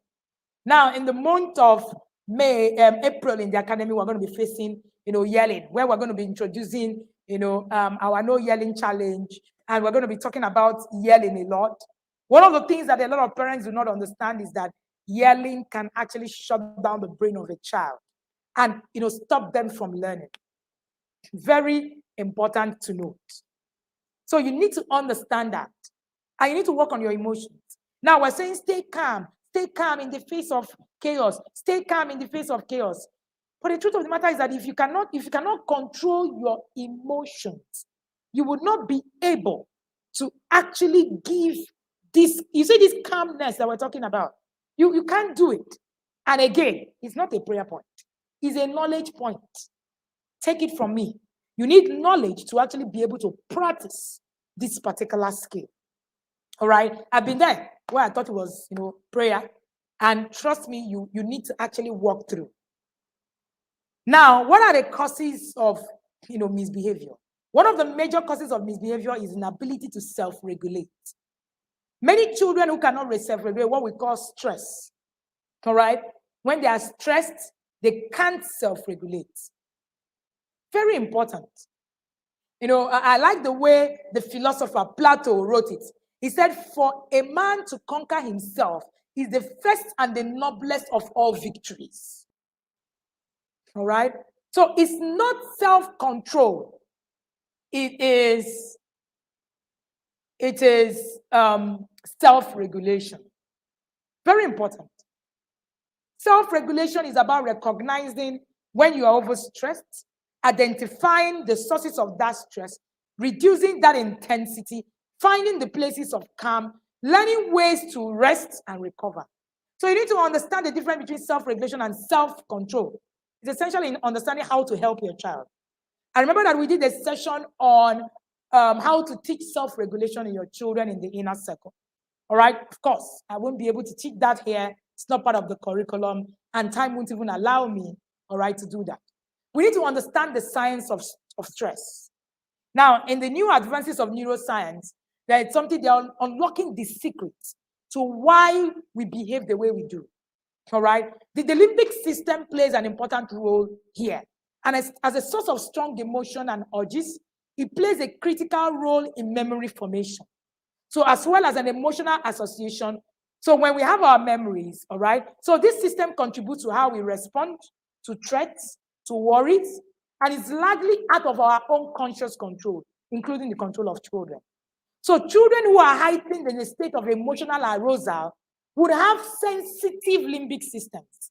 Now, in the month of April in the academy, we're going to be facing, yelling, where we're going to be introducing, our no yelling challenge. And we're going to be talking about yelling a lot. One of the things that a lot of parents do not understand is that yelling can actually shut down the brain of a child and, stop them from learning. Very important to note. So you need to understand that. And you need to work on your emotions. Now, we're saying stay calm in the face of chaos. Stay calm in the face of chaos. But the truth of the matter is that if you cannot control your emotions, you would not be able to actually give this, this calmness that we're talking about. You can't do it. And again, it's not a prayer point. It's a knowledge point. Take it from me. You need knowledge to actually be able to practice this particular skill. All right? I've been there where I thought it was, prayer. And trust me, you need to actually walk through. Now, what are the causes of, misbehavior? One of the major causes of misbehavior is inability to self-regulate. Many children who cannot self-regulate, what we call stress. All right? When they are stressed, they can't self-regulate. Very important. I like the way the philosopher Plato wrote it. He said, for a man to conquer himself is the first and the noblest of all victories. All right? So it's not self-control. It is self-regulation. Very important. Self-regulation is about recognizing when you are overstressed, identifying the sources of that stress, reducing that intensity, finding the places of calm, learning ways to rest and recover. So you need to understand the difference between self-regulation and self-control. It's essentially in understanding how to help your child. I remember that we did a session on how to teach self-regulation in your children in the inner circle. All right? Of course, I won't be able to teach that here. It's not part of the curriculum, and time won't even allow me, all right, to do that. We need to understand the science of stress. Now, in the new advances of neuroscience, there is something they are unlocking the secrets to why we behave the way we do. All right? The limbic system plays an important role here. And as a source of strong emotion and urges, it plays a critical role in memory formation. So as well as an emotional association. So when we have our memories, all right? So this system contributes to how we respond to threats, to worries, and it's largely out of our own conscious control, including the control of children. So children who are heightened in a state of emotional arousal would have sensitive limbic systems,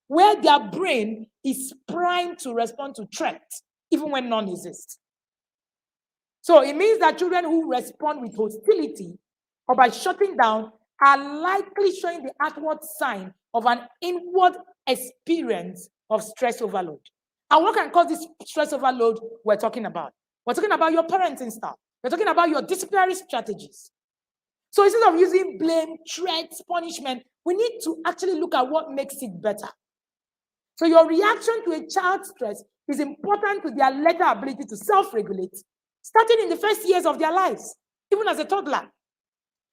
where their brain is primed to respond to threats, even when none exists. So it means that children who respond with hostility or by shutting down are likely showing the outward sign of an inward experience of stress overload. And what can cause this stress overload we're talking about? We're talking about your parenting style. We're talking about your disciplinary strategies. So instead of using blame, threats, punishment, we need to actually look at what makes it better. So your reaction to a child's stress is important to their later ability to self-regulate, starting in the first years of their lives, even as a toddler.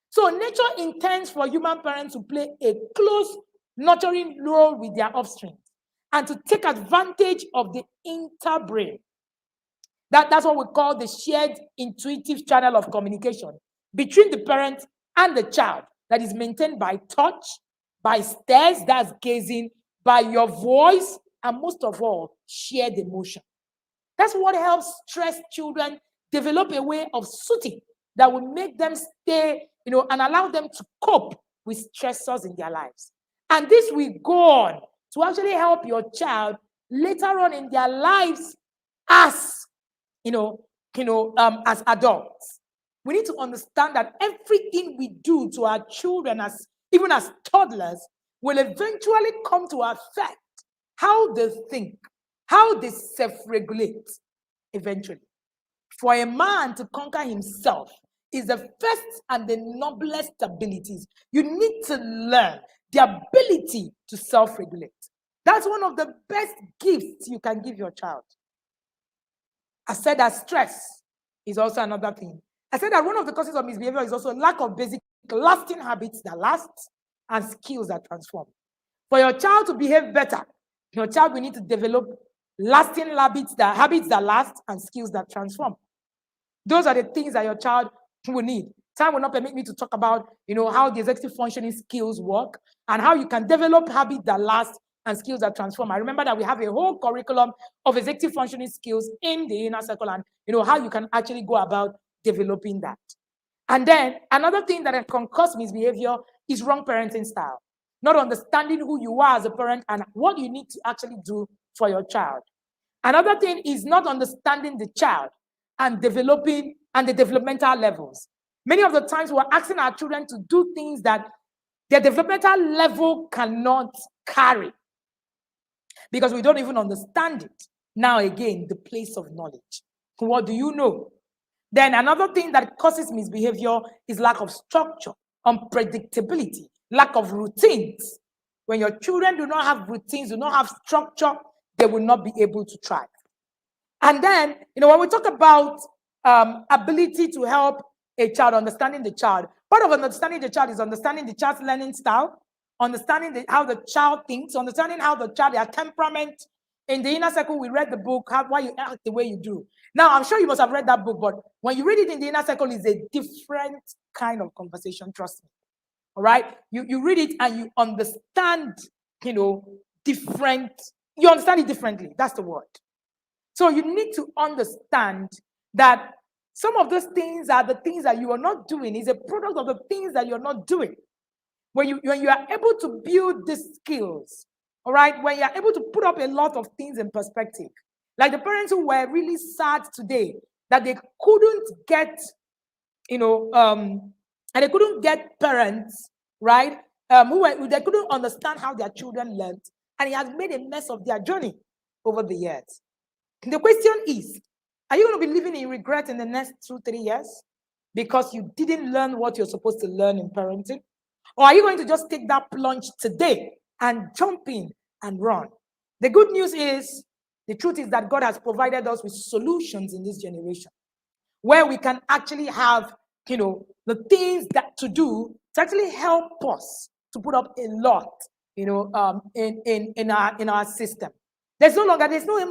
So nature intends for human parents to play a close, nurturing role with their offspring and to take advantage of the interbrain. That's what we call the shared intuitive channel of communication between the parent and the child that is maintained by touch, by stares, that's gazing, by your voice, and most of all, shared emotion. That's what helps stressed children develop a way of soothing that will make them stay, and allow them to cope with stressors in their lives. And this will go on to actually help your child later on in their lives as, as adults. We need to understand that everything we do to our children, even as toddlers, will eventually come to affect how they think, how they self-regulate eventually. For a man to conquer himself is the first and the noblest abilities. You need to learn the ability to self-regulate. That's one of the best gifts you can give your child. I said that stress is also another thing. I said that one of the causes of misbehavior is also lack of basic lasting habits that last and skills that transform. For your child to behave better, your child will need to develop lasting habits that last and skills that transform. Those are the things that your child will need. Time will not permit me to talk about, how the executive functioning skills work and how you can develop habits that last and skills that transform. I remember that we have a whole curriculum of executive functioning skills in the inner circle and, how you can actually go about developing that. And then another thing that can cause misbehavior is wrong parenting style. Not understanding who you are as a parent and what you need to actually do for your child. Another thing is not understanding the child and developing and the developmental levels. Many of the times we're asking our children to do things that their developmental level cannot carry because we don't even understand it. Now again, the place of knowledge. What do you know? Then another thing that causes misbehavior is lack of structure, unpredictability, lack of routines. When your children do not have routines, do not have structure, they will not be able to thrive. And then, when we talk about ability to help a child, understanding the child, part of understanding the child is understanding the child's learning style, understanding how the child thinks, understanding how the child, their temperament. In the inner circle, we read the book, Why You Act the Way You Do. Now, I'm sure you must have read that book, but when you read it in the inner circle, it's a different kind of conversation, trust me. All right? You read it and you understand, different, you understand it differently. That's the word. So you need to understand that some of those things are the things that you are not doing. It's a product of the things that you're not doing. When you are able to build these skills, all right, when you are able to put up a lot of things in perspective, like the parents who were really sad today that they couldn't get, and they couldn't get parents, right, they couldn't understand how their children learned, and it has made a mess of their journey over the years. The question is, are you going to be living in regret in the next 2-3 years because you didn't learn what you're supposed to learn in parenting? Or are you going to just take that plunge today and jump in and run? The good news is, the truth is that God has provided us with solutions in this generation where we can actually have, the things that to do to actually help us to put up a lot, in our system. There's no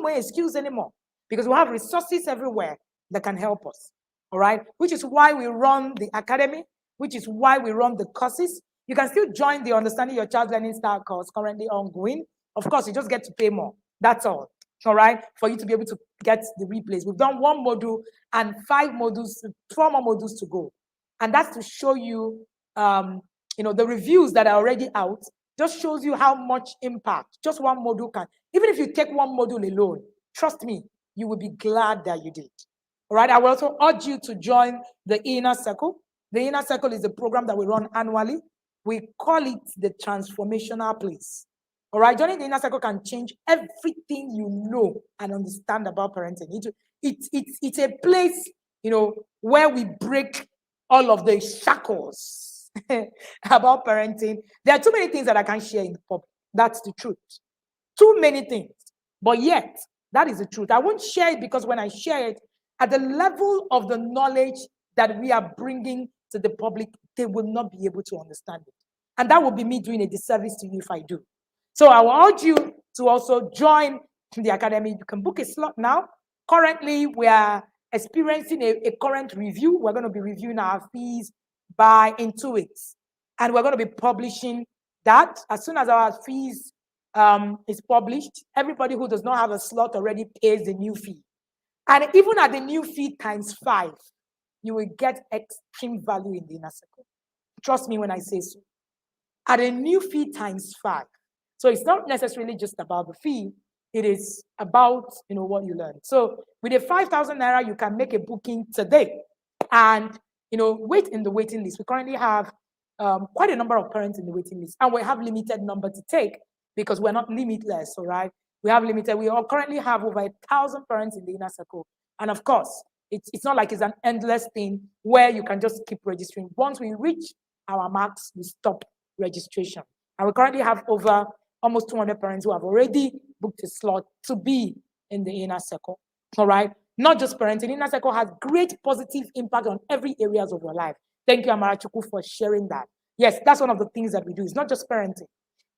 more excuse anymore because we have resources everywhere that can help us. All right, which is why we run the academy, which is why we run the courses. You can still join the Understanding Your Child's Learning Style course currently ongoing. Of course, you just get to pay more. That's all. All right, for you to be able to get the replays. We've done 1 module and 4 more modules to go. And that's to show you, the reviews that are already out just shows you how much impact just 1 module can. Even if you take 1 module alone, trust me, you will be glad that you did. All right, I will also urge you to join the Inner Circle. The Inner Circle is a program that we run annually. We call it the transformational place. All right, joining the Inner Circle can change everything you know and understand about parenting. It's a place, where we break all of the shackles about parenting. There are too many things that I can't share in the public. That's the truth. Too many things. But yet, that is the truth. I won't share it because when I share it, at the level of the knowledge that we are bringing to the public, they will not be able to understand it. And that will be me doing a disservice to you if I do. So I will urge you to also join the academy. You can book a slot now. Currently, we are experiencing a current review. We're going to be reviewing our fees in 2 weeks. And we're going to be publishing that. As soon as our fees is published, everybody who does not have a slot already pays the new fee. And even at the new fee times 5, you will get extreme value in the Inner Circle. Trust me when I say so. At a new fee times 5. So it's not necessarily just about the fee. It is about, what you learn. So with a 5,000 naira, you can make a booking today and, wait in the waiting list. We currently have quite a number of parents in the waiting list, and we have limited number to take because we're not limitless, all right? We have limited. We all currently have over 1,000 parents in the Inner Circle. And of course, it's not like it's an endless thing where you can just keep registering. Once we reach our marks, we stop registration. And we currently have over almost 200 parents who have already booked a slot to be in the Inner Circle. All right. not just parenting. Inner circle has great positive impact on every areas of your life. Thank you, Amarachuku, for sharing that. Yes, that's one of the things that we do. It's not just parenting.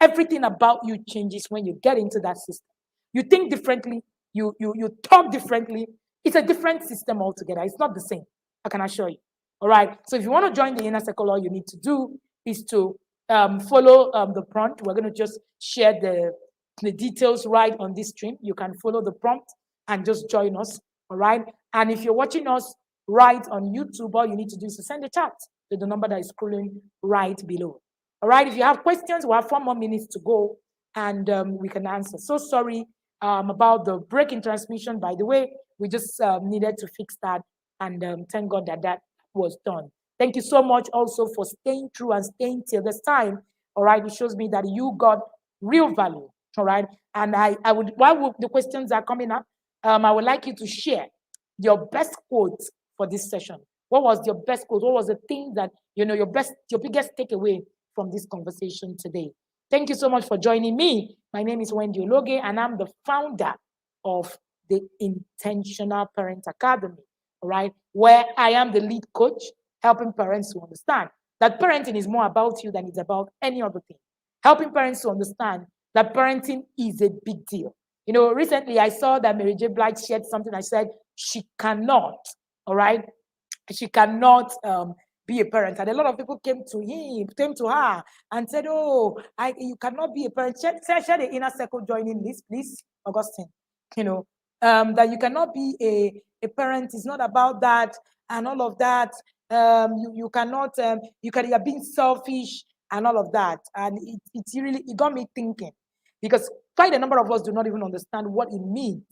Everything about you changes when you get into that system. You think differently, you talk differently. It's a different system altogether. It's not the same, I can assure you. All right. So if you want to join the inner circle, all you need to do is to follow the prompt. We're going to just share the details right on this stream. You can follow the prompt and just join us. All right. And if you're watching us right on YouTube, all you need to do is to send a chat to the number that is scrolling right below. All right. If you have questions, we have 4 more minutes to go and we can answer. So sorry about the break in transmission. By the way, we just needed to fix that. And thank God that that was done. Thank you so much also for staying true and staying till this time. All right. It shows me that you got real value. All right. And I would, while the questions are coming up, I would like you to share your best quote for this session. What was your best quote? What was the thing that, your biggest takeaway from this conversation today? Thank you so much for joining me. My name is Wendy Ologe, and I'm the founder of the Intentional Parent Academy, all right, where I am the lead coach, helping parents to understand that parenting is more about you than it's about any other thing. Helping parents to understand that parenting is a big deal. Recently I saw that Mary J. Blige shared something. I said she cannot, all right, she cannot be a parent. And a lot of people came to her and said, oh, you cannot be a parent. Share the inner circle joining list, please, Augustine. That you cannot be a parent. It's not about that and all of that. You cannot, you're being selfish and all of that. And it got me thinking, because quite a number of us do not even understand what it means.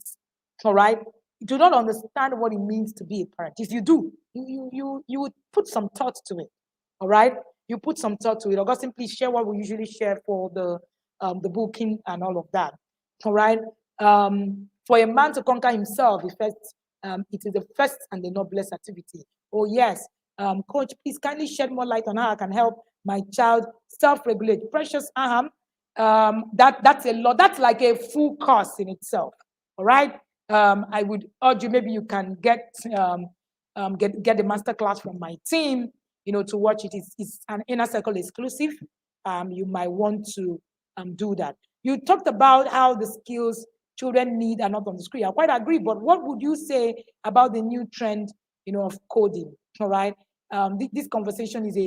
All right. You do not understand what it means to be a parent. If you do, you would put some thought to it. All right. You put some thought to it. Augustine, please share what we usually share for the booking and all of that. All right. For a man to conquer himself, it is the first and the noblest activity. Oh yes. Coach, please kindly shed more light on how I can help my child self-regulate. Precious Aham, that's a lot. That's like a full course in itself. All right. I would urge you, maybe you can get the masterclass from my team, to watch it. It's an inner circle exclusive. You might want to do that. You talked about how the skills children need are not on the screen. I quite agree, but what would you say about the new trend, of coding? All right. This conversation is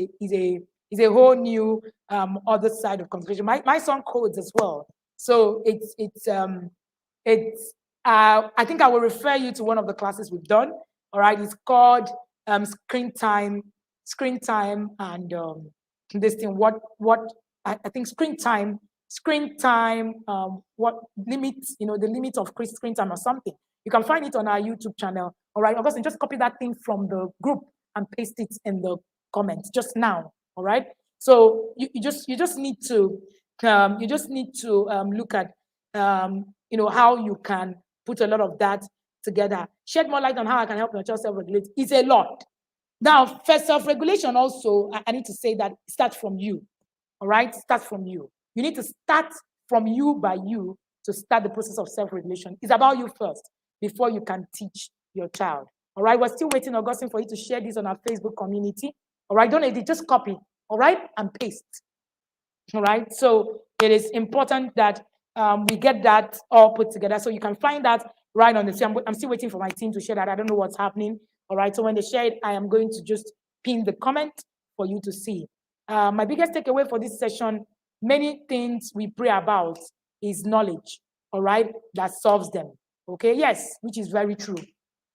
a whole new other side of conversation. My son codes as well. So I think I will refer you to one of the classes we've done. All right, it's called screen time, and this thing. What I think screen time. What limits? The limit of screen time or something. You can find it on our YouTube channel. All right, Augustine, just copy that thing from the group and paste it in the comments just now. All right. So you just need to look at how you can put a lot of that together. Shed more light on how I can help your child self-regulate. It's a lot. Now, for self-regulation also, I need to say that it starts from you. All right? Start from you. You need to start from you by you to start the process of self-regulation. It's about you first before you can teach your child. All right? We're still waiting, Augustine, for you to share this on our Facebook community. All right? Don't edit, just copy. All right? And paste. All right? So it is important that we get that all put together. So you can find that right on the screen. I'm still waiting for my team to share that. I don't know what's happening. All right. So when they share it, I am going to just pin the comment for you to see. My biggest takeaway for this session, many things we pray about is knowledge. All right. That solves them. Okay. Yes, which is very true.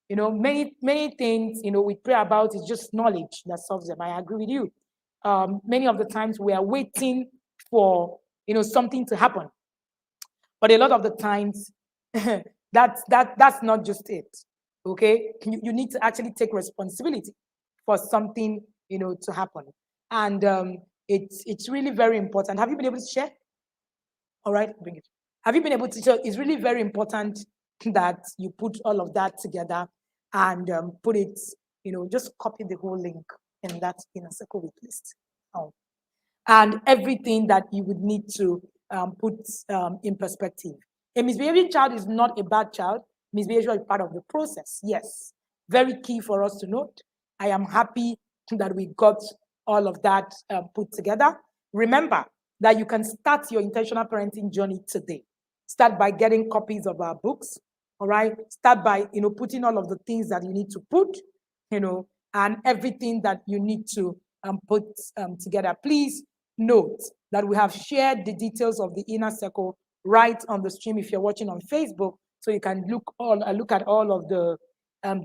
Many things, we pray about is just knowledge that solves them. I agree with you. Many of the times we are waiting for, something to happen. But a lot of the times, that's not just it. Okay, you need to actually take responsibility for something to happen, and it's really very important. Have you been able to share? All right, bring it. Have you been able to share? It's really very important that you put all of that together and put it. Just copy the whole link in that inner circle list, and everything that you would need to put in perspective. A misbehaving child is not a bad child. Misbehavior is part of the process. Yes, very key for us to note. I am happy that we got all of that put together. Remember that you can start your intentional parenting journey today. Start by getting copies of our books. All right. Start by putting all of the things that you need to put, and everything that you need to put together. Please note that we have shared the details of the inner circle right on the stream if you're watching on Facebook, so you can look at all of the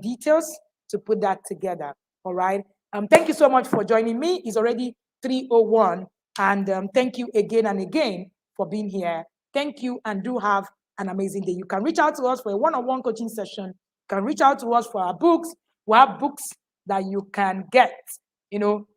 details to put that together. All right. Thank you so much for joining me. It's already 3:01, and thank you again and again for being here. Thank you, and do have an amazing day. You can reach out to us for a one-on-one coaching session. You can reach out to us for our books. We have books that you can get.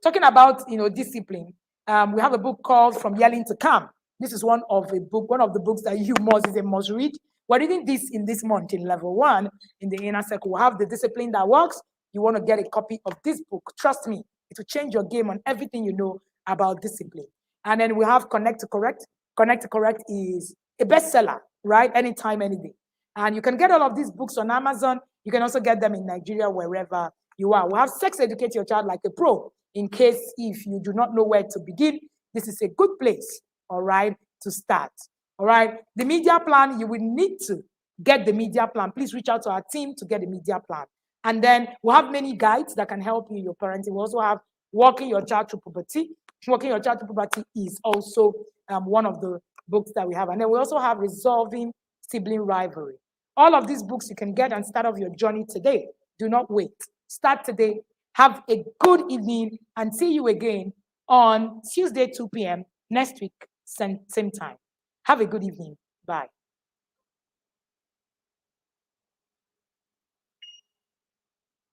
Talking about discipline. We have a book called From Yelling to Calm. This is one of the books that you must read. We're reading this in this month in level 1 in the inner circle. We have the discipline that works. You want to get a copy of this book. Trust me, it will change your game on everything you know about discipline. And then we have Connect to Correct. Connect to Correct is a bestseller, right? Anytime, any day. And you can get all of these books on Amazon. You can also get them in Nigeria, wherever you are. We have Sex Educate Your Child Like a Pro. In case if you do not know where to begin, this is a good place, all right, to start. All right. The media plan, you will need to get the media plan. Please reach out to our team to get the media plan. And then we'll have many guides that can help you in your parenting. We also have Walking Your Child Through Puberty. Walking Your Child Through Puberty is also one of the books that we have. And then we also have Resolving Sibling Rivalry. All of these books you can get and start off your journey today. Do not wait. Start today. Have a good evening, and see you again on Tuesday, 2 p.m. next week, same time. Have a good evening. Bye.